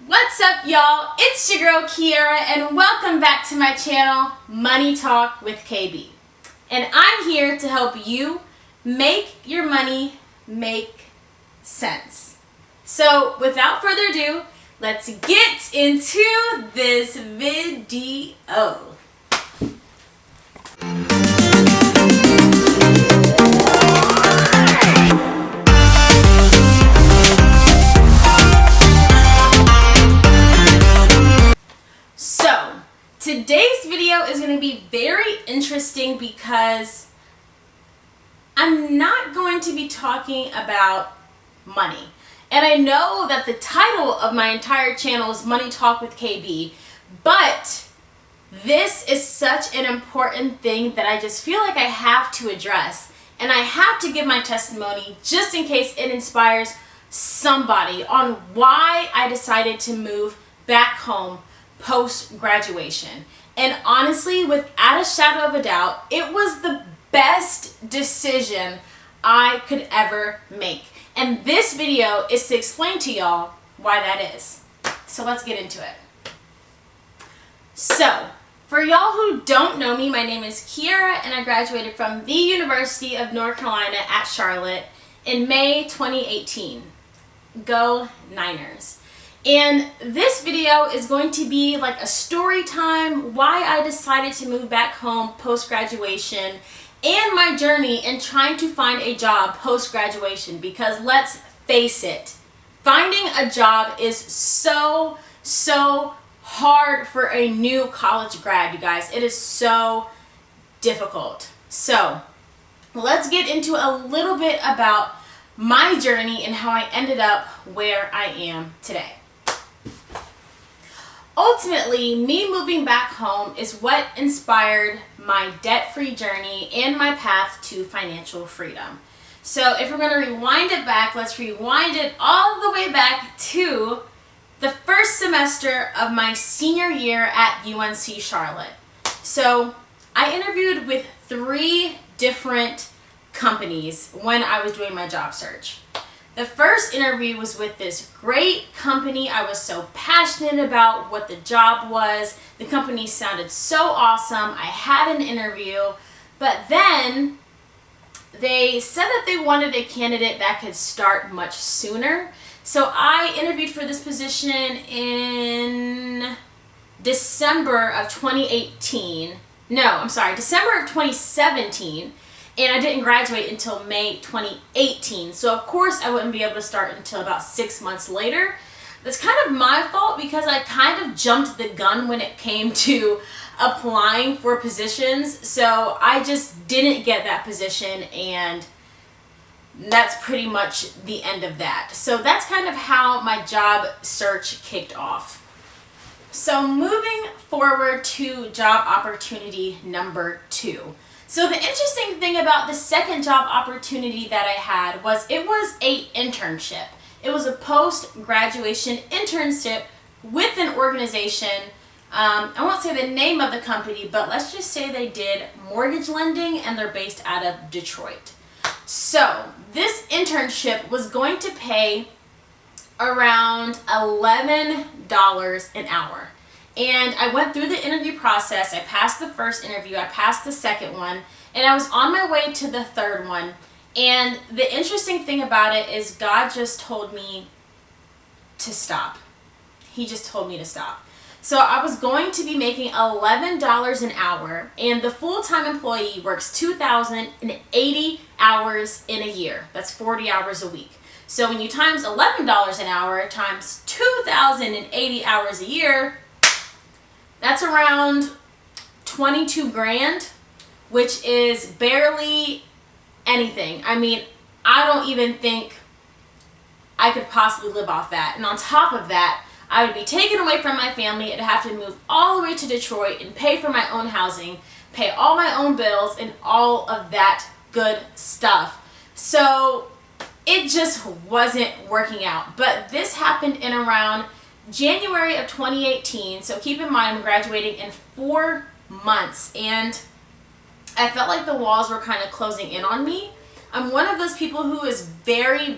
What's up, y'all? It's your girl Kiara and welcome back to my channel, Money Talk with KB. And I'm here to help you make your money make sense. So without further ado, let's get into this video. So, today's video is going to be very interesting because I'm not going to be talking about money. And I know that the title of my entire channel is Money Talk with KB, but this is such an important thing that I just feel like I have to address. And I have to give my testimony just in case it inspires somebody on why I decided to move back home post-graduation. And honestly, without a shadow of a doubt, it was the best decision I could ever make. And this video is to explain to y'all why that is. So let's get into it. So, for y'all who don't know me, my name is Kiara and I graduated from the University of North Carolina at Charlotte in May 2018. Go Niners. And this video is going to be like a story time, why I decided to move back home post-graduation, and my journey in trying to find a job post-graduation. Because let's face it, finding a job is so hard for a new college grad, you guys. It is so difficult. So let's get into a little bit about my journey and how I ended up where I am today. Ultimately, me moving back home is what inspired my debt-free journey and my path to financial freedom. So if we're going to rewind it back, let's rewind it all the way back to the first semester of my senior year at UNC Charlotte. So I interviewed with 3 different companies when I was doing my job search. The first interview was with this great company. I was so passionate about what the job was. The company sounded so awesome. I had an interview, but then they said that they wanted a candidate that could start much sooner. So I interviewed for this position in December of 2017. And I didn't graduate until May 2018. So of course I wouldn't be able to start until about 6 months later. That's kind of my fault because I kind of jumped the gun when it came to applying for positions. So I just didn't get that position, and that's pretty much the end of that. So that's kind of how my job search kicked off. So moving forward to job opportunity number 2. So the interesting thing about the second job opportunity that I had was it was an internship. It was a post-graduation internship with an organization. I won't say the name of the company, but let's just say they did mortgage lending and they're based out of Detroit. So this internship was going to pay around $11 an hour. And I went through the interview process. I passed the first interview, I passed the second one, and I was on my way to the third one. And the interesting thing about it is God just told me to stop. He just told me to stop. So I was going to be making $11 an hour, and the full-time employee works 2,080 hours in a year. That's 40 hours a week. So when you times $11 an hour times 2,080 hours a year, that's around 22 grand, which is barely anything. I mean, I don't even think I could possibly live off that. And on top of that, I would be taken away from my family. I'd have to move all the way to Detroit and pay for my own housing, pay all my own bills, and all of that good stuff. So it just wasn't working out. But this happened in around January of 2018, so keep in mind I'm graduating in 4 months, and I felt like the walls were kind of closing in on me. I'm one of those people who is very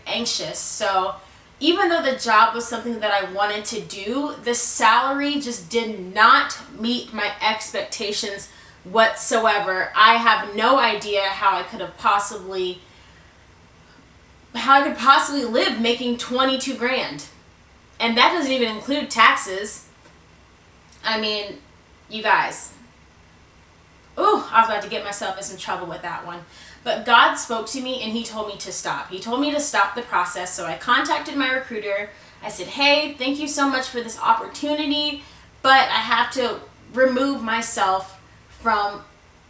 anxious, so even though the job was something that I wanted to do, the salary just did not meet my expectations whatsoever. I have no idea how I could possibly live making 22 grand. And that doesn't even include taxes. I mean, you guys. Ooh, I was about to get myself in some trouble with that one. But God spoke to me and he told me to stop. He told me to stop the process. So I contacted my recruiter. I said, hey, thank you so much for this opportunity, but I have to remove myself from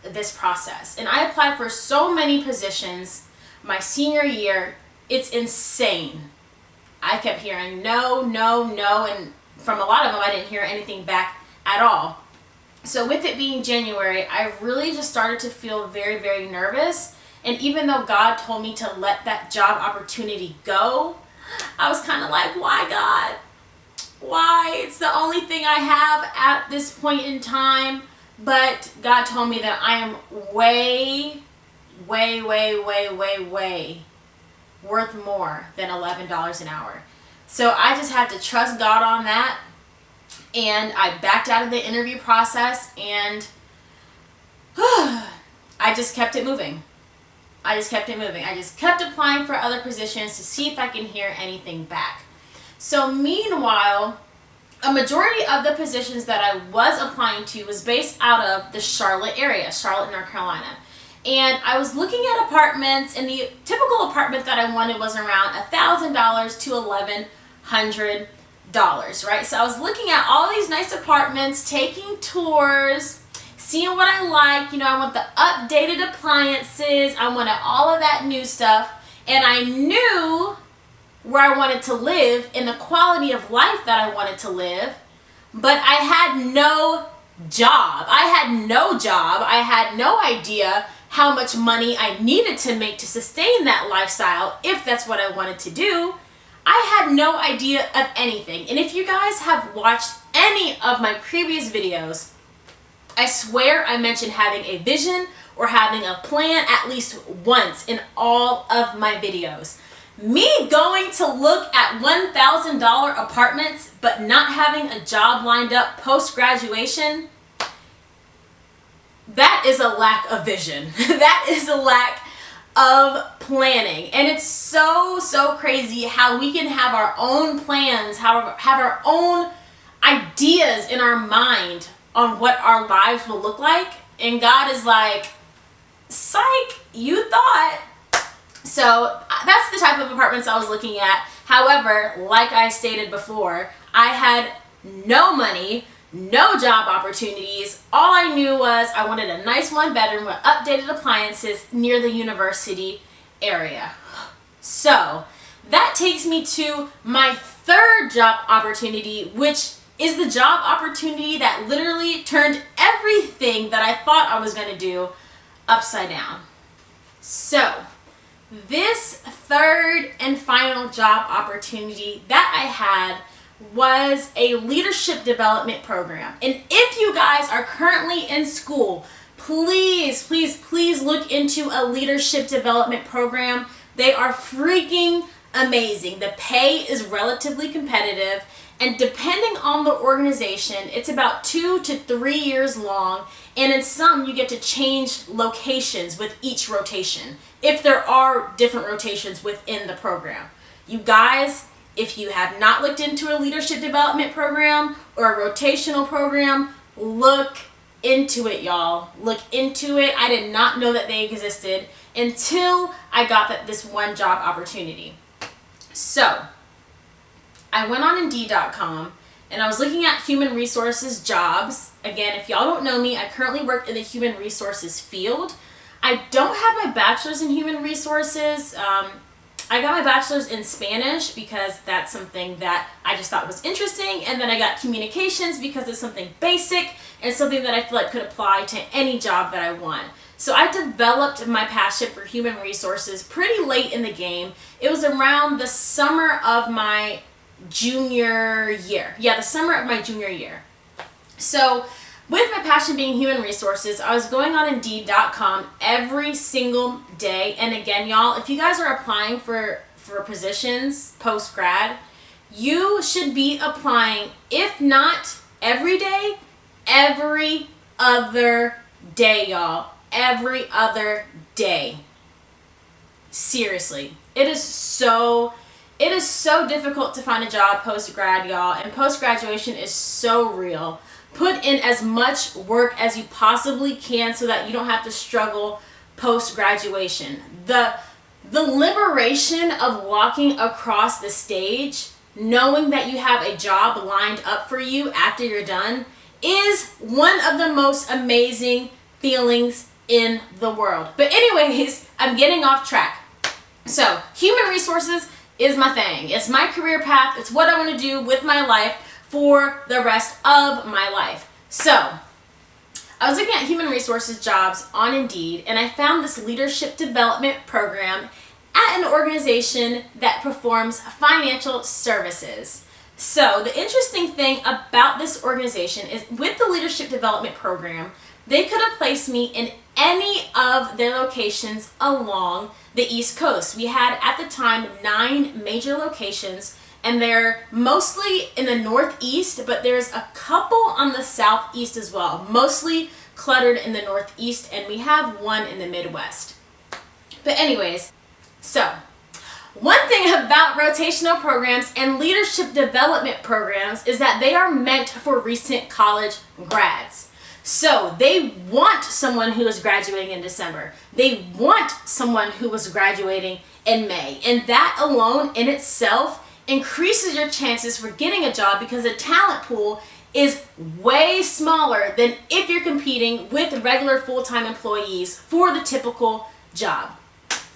this process. And I applied for so many positions my senior year. It's insane. I kept hearing no, no, no. And from a lot of them, I didn't hear anything back at all. So with it being January, I really just started to feel very, very nervous. And even though God told me to let that job opportunity go, I was kind of like, why, God? Why? It's the only thing I have at this point in time. But God told me that I am way, way, way, way, way, way worth more than $11 an hour. So I just had to trust God on that. And I backed out of the interview process and I just kept it moving. I just kept applying for other positions to see if I can hear anything back. So meanwhile, a majority of the positions that I was applying to was based out of the Charlotte area, Charlotte, North Carolina. And I was looking at apartments, and the typical apartment that I wanted was around $1,000 to $1,100, right? So I was looking at all these nice apartments, taking tours, seeing what I like. You know, I want the updated appliances. I wanted all of that new stuff. And I knew where I wanted to live and the quality of life that I wanted to live. But I had no job. I had no idea how much money I needed to make to sustain that lifestyle if that's what I wanted to do. I had no idea of anything. And if you guys have watched any of my previous videos, I swear I mentioned having a vision or having a plan at least once in all of my videos. Me going to look at $1,000 apartments but not having a job lined up post-graduation, that is a lack of vision. That is a lack of planning. And it's so crazy how we can have our own plans, have our own ideas in our mind on what our lives will look like. And God is like, psych, you thought. So that's the type of apartments I was looking at. However, like I stated before, I had no money, no job opportunities. All I knew was I wanted a nice one bedroom with updated appliances near the university area. So that takes me to my third job opportunity, which is the job opportunity that literally turned everything that I thought I was going to do upside down. So this third and final job opportunity that I had was a leadership development program. And if you guys are currently in school, please look into a leadership development program. They are freaking amazing. The pay is relatively competitive, and depending on the organization, it's about 2 to 3 years long, and in some you get to change locations with each rotation, if there are different rotations within the program. You guys, if you have not looked into a leadership development program or a rotational program, look into it, y'all. Look into it. I did not know that they existed until I got this one job opportunity. So I went on Indeed.com and I was looking at human resources jobs. Again, if y'all don't know me, I currently work in the human resources field. I don't have my bachelor's in human resources. I got my bachelor's in Spanish because that's something that I just thought was interesting. And then I got communications because it's something basic and something that I feel like could apply to any job that I want. So I developed my passion for human resources pretty late in the game. It was around the summer of my junior year. Yeah, the summer of my junior year. So with my passion being human resources, I was going on Indeed.com every single day. And again, y'all, if you guys are applying for for positions post-grad, you should be applying, if not every day, every other day, y'all. Every other day. Seriously. It is so difficult to find a job post-grad, y'all, and post-graduation is so real. Put in as much work as you possibly can so that you don't have to struggle post-graduation. The liberation of walking across the stage, knowing that you have a job lined up for you after you're done, is one of the most amazing feelings in the world. But anyways, I'm getting off track. So, human resources is my thing. It's my career path. It's what I want to do with my life for the rest of my life. So, I was looking at human resources jobs on Indeed, and I found this leadership development program at an organization that performs financial services. So, the interesting thing about this organization is with the leadership development program, they could have placed me in any of their locations along the East Coast. We had at the time 9 major locations, and they're mostly in the Northeast, but there's a couple on the Southeast as well, mostly cluttered in the Northeast, and we have one in the Midwest. But anyways, so one thing about rotational programs and leadership development programs is that they are meant for recent college grads. So they want someone who is graduating in December. They want someone who was graduating in May. And that alone in itself increases your chances for getting a job because the talent pool is way smaller than if you're competing with regular full-time employees for the typical job.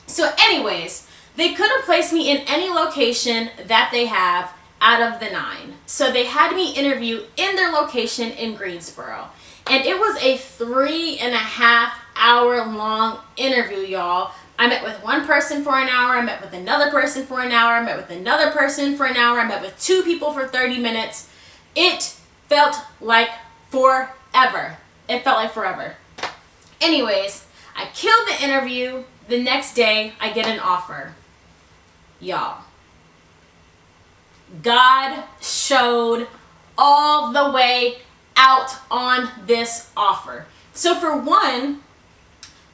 So anyways, they could have placed me in any location that they have out of the 9. So they had me interview in their location in Greensboro. And it was a 3.5 hour long interview, y'all. I met with one person for an hour. I met with another person for an hour. I met with another person for an hour. I met with 2 people for 30 minutes. It felt like forever. It felt like forever. Anyways, I killed the interview. The next day, I get an offer. Y'all, God showed all the way out on this offer. So for one,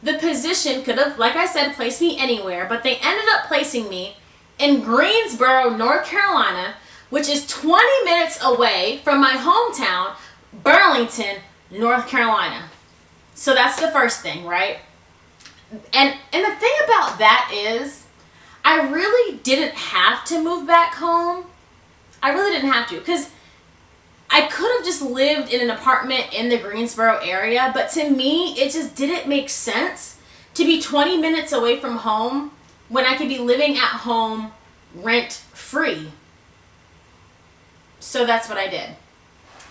the position could have, like I said, placed me anywhere, but they ended up placing me in Greensboro, North Carolina, which is 20 minutes away from my hometown, Burlington, North Carolina. So that's the first thing, right? And the thing about that is, I really didn't have to move back home. I really didn't have to, because I could have just lived in an apartment in the Greensboro area, but to me, it just didn't make sense to be 20 minutes away from home when I could be living at home rent-free. So that's what I did.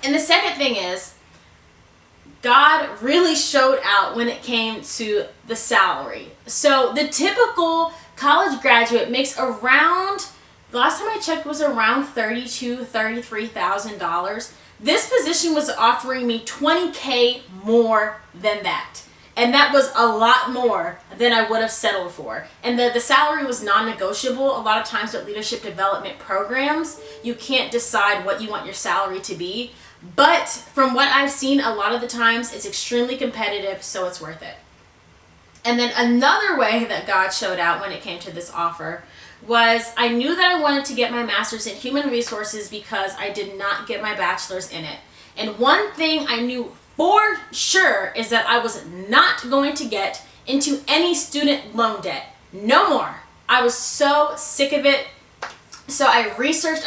And the second thing is, God really showed out when it came to the salary. So the typical college graduate makes around, the last time I checked was around $32,000, $33,000. This position was offering me $20K more than that. And that was a lot more than I would have settled for. And the salary was non-negotiable. A lot of times with leadership development programs, you can't decide what you want your salary to be. But from what I've seen, a lot of the times it's extremely competitive, so it's worth it. And then another way that God showed out when it came to this offer was I knew that I wanted to get my master's in human resources because I did not get my bachelor's in it. And one thing I knew for sure is that I was not going to get into any student loan debt. No more. I was so sick of it. So I researched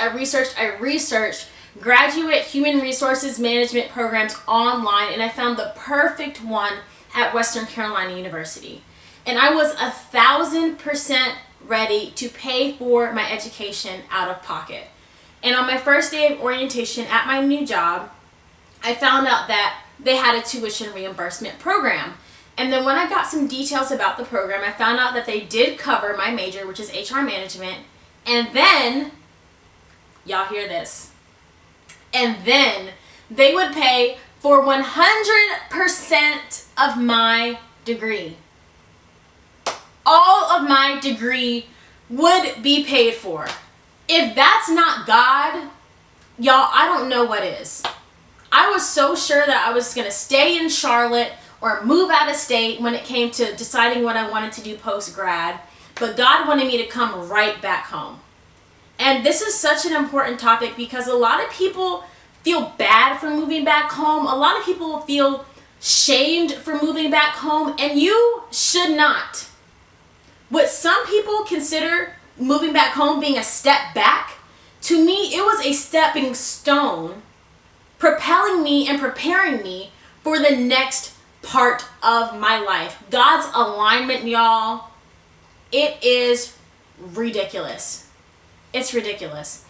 graduate human resources management programs online, and I found the perfect one at Western Carolina University. And I was 1,000% ready to pay for my education out of pocket. And on my first day of orientation at my new job, I found out that they had a tuition reimbursement program. And then when I got some details about the program, I found out that they did cover my major, which is HR management. And then, y'all hear this, and then they would pay for 100% of my degree. All of my degree would be paid for. If that's not God, y'all, I don't know what is. I was so sure that I was going to stay in Charlotte or move out of state when it came to deciding what I wanted to do post-grad. But God wanted me to come right back home. And this is such an important topic because a lot of people feel bad for moving back home. A lot of people feel shamed for moving back home, and you should not. What some people consider moving back home being a step back, to me, it was a stepping stone propelling me and preparing me for the next part of my life. God's alignment, y'all, it is ridiculous. It's ridiculous.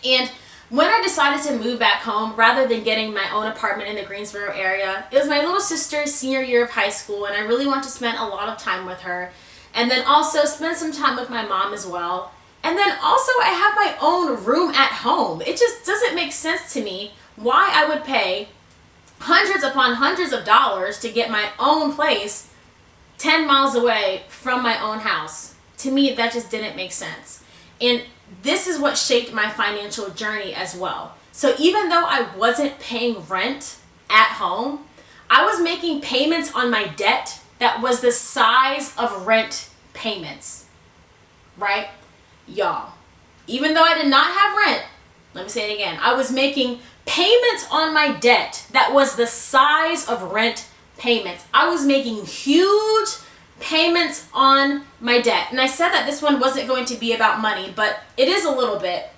And when I decided to move back home, rather than getting my own apartment in the Greensboro area, it was my little sister's senior year of high school, and I really wanted to spend a lot of time with her. And then also spend some time with my mom as well. And then also I have my own room at home. It just doesn't make sense to me why I would pay hundreds upon hundreds of dollars to get my own place 10 miles away from my own house. To me, that just didn't make sense. And this is what shaped my financial journey as well. So even though I wasn't paying rent at home, I was making payments on my debt that was the size of rent payments, right? Y'all, even though I did not have rent, let me say it again, I was making payments on my debt that was the size of rent payments. I was making huge payments on my debt. And I said that this one wasn't going to be about money, but it is a little bit.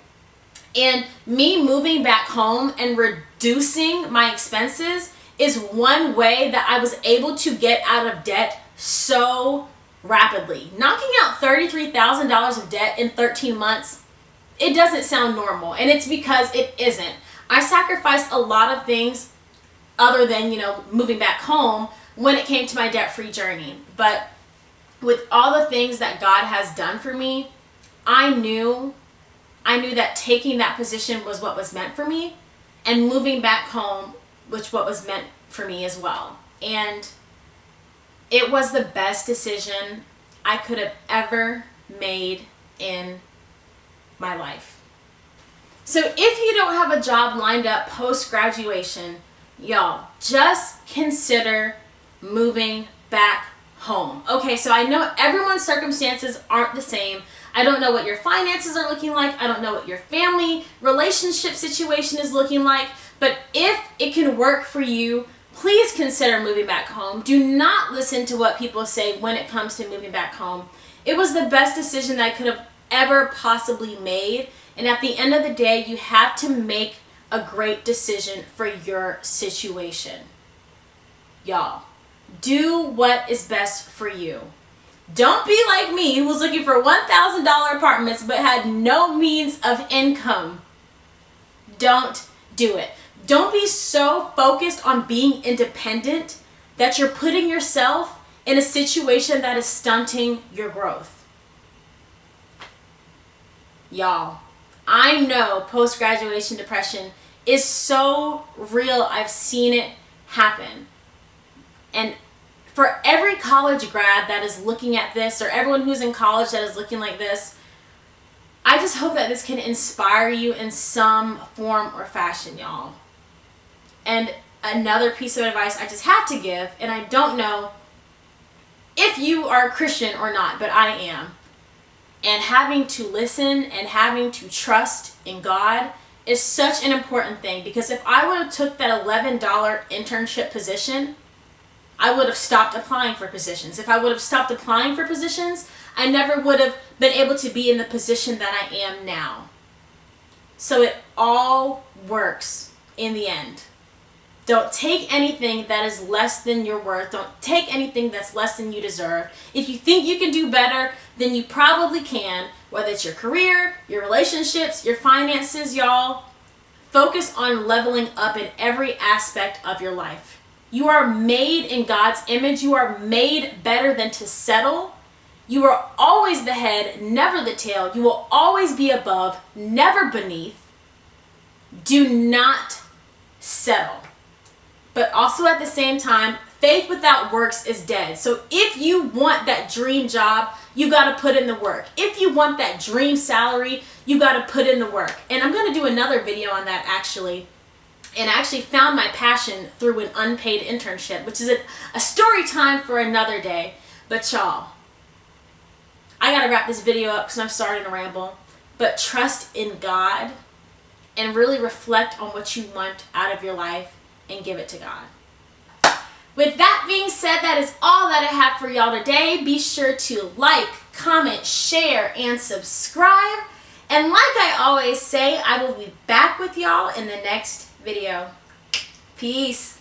And me moving back home and reducing my expenses is one way that I was able to get out of debt so rapidly. Knocking out $33,000 of debt in 13 months, it doesn't sound normal. And it's because it isn't. I sacrificed a lot of things other than, moving back home when it came to my debt-free journey. But with all the things that God has done for me, I knew that taking that position was what was meant for me, and moving back home was what was meant for me as well. And it was the best decision I could have ever made in my life. So if you don't have a job lined up post-graduation, y'all, just consider moving back home. Okay, so I know everyone's circumstances aren't the same. I don't know what your finances are looking like. I don't know what your family relationship situation is looking like. But if it can work for you, please consider moving back home. Do not listen to what people say when it comes to moving back home. It was the best decision that I could have ever possibly made. And at the end of the day, you have to make a great decision for your situation. Y'all, do what is best for you. Don't be like me, who was looking for $1,000 apartments but had no means of income. Don't do it. Don't be so focused on being independent that you're putting yourself in a situation that is stunting your growth. Y'all, I know post-graduation depression is so real. I've seen it happen. And for every college grad that is looking at this, or everyone who's in college that is looking like this, I just hope that this can inspire you in some form or fashion, y'all. And another piece of advice I just have to give, and I don't know if you are a Christian or not, but I am. And having to listen and having to trust in God is such an important thing, because if I would have took that $11 internship position, I would have stopped applying for positions. If I would have stopped applying for positions, I never would have been able to be in the position that I am now. So it all works in the end. Don't take anything that is less than your worth. Don't take anything that's less than you deserve. If you think you can do better, then you probably can. Whether it's your career, your relationships, your finances, y'all. Focus on leveling up in every aspect of your life. You are made in God's image. You are made better than to settle. You are always the head, never the tail. You will always be above, never beneath. Do not settle. But also at the same time, faith without works is dead. So if you want that dream job, you got to put in the work. If you want that dream salary, you got to put in the work. And I'm going to do another video on that actually. And I actually found my passion through an unpaid internship, which is a story time for another day. But y'all, I got to wrap this video up because I'm starting to ramble. But trust in God and really reflect on what you want out of your life and give it to God. With that being said, that is all that I have for y'all today. Be sure to like, comment, share, and subscribe. And like I always say, I will be back with y'all in the next video. Peace.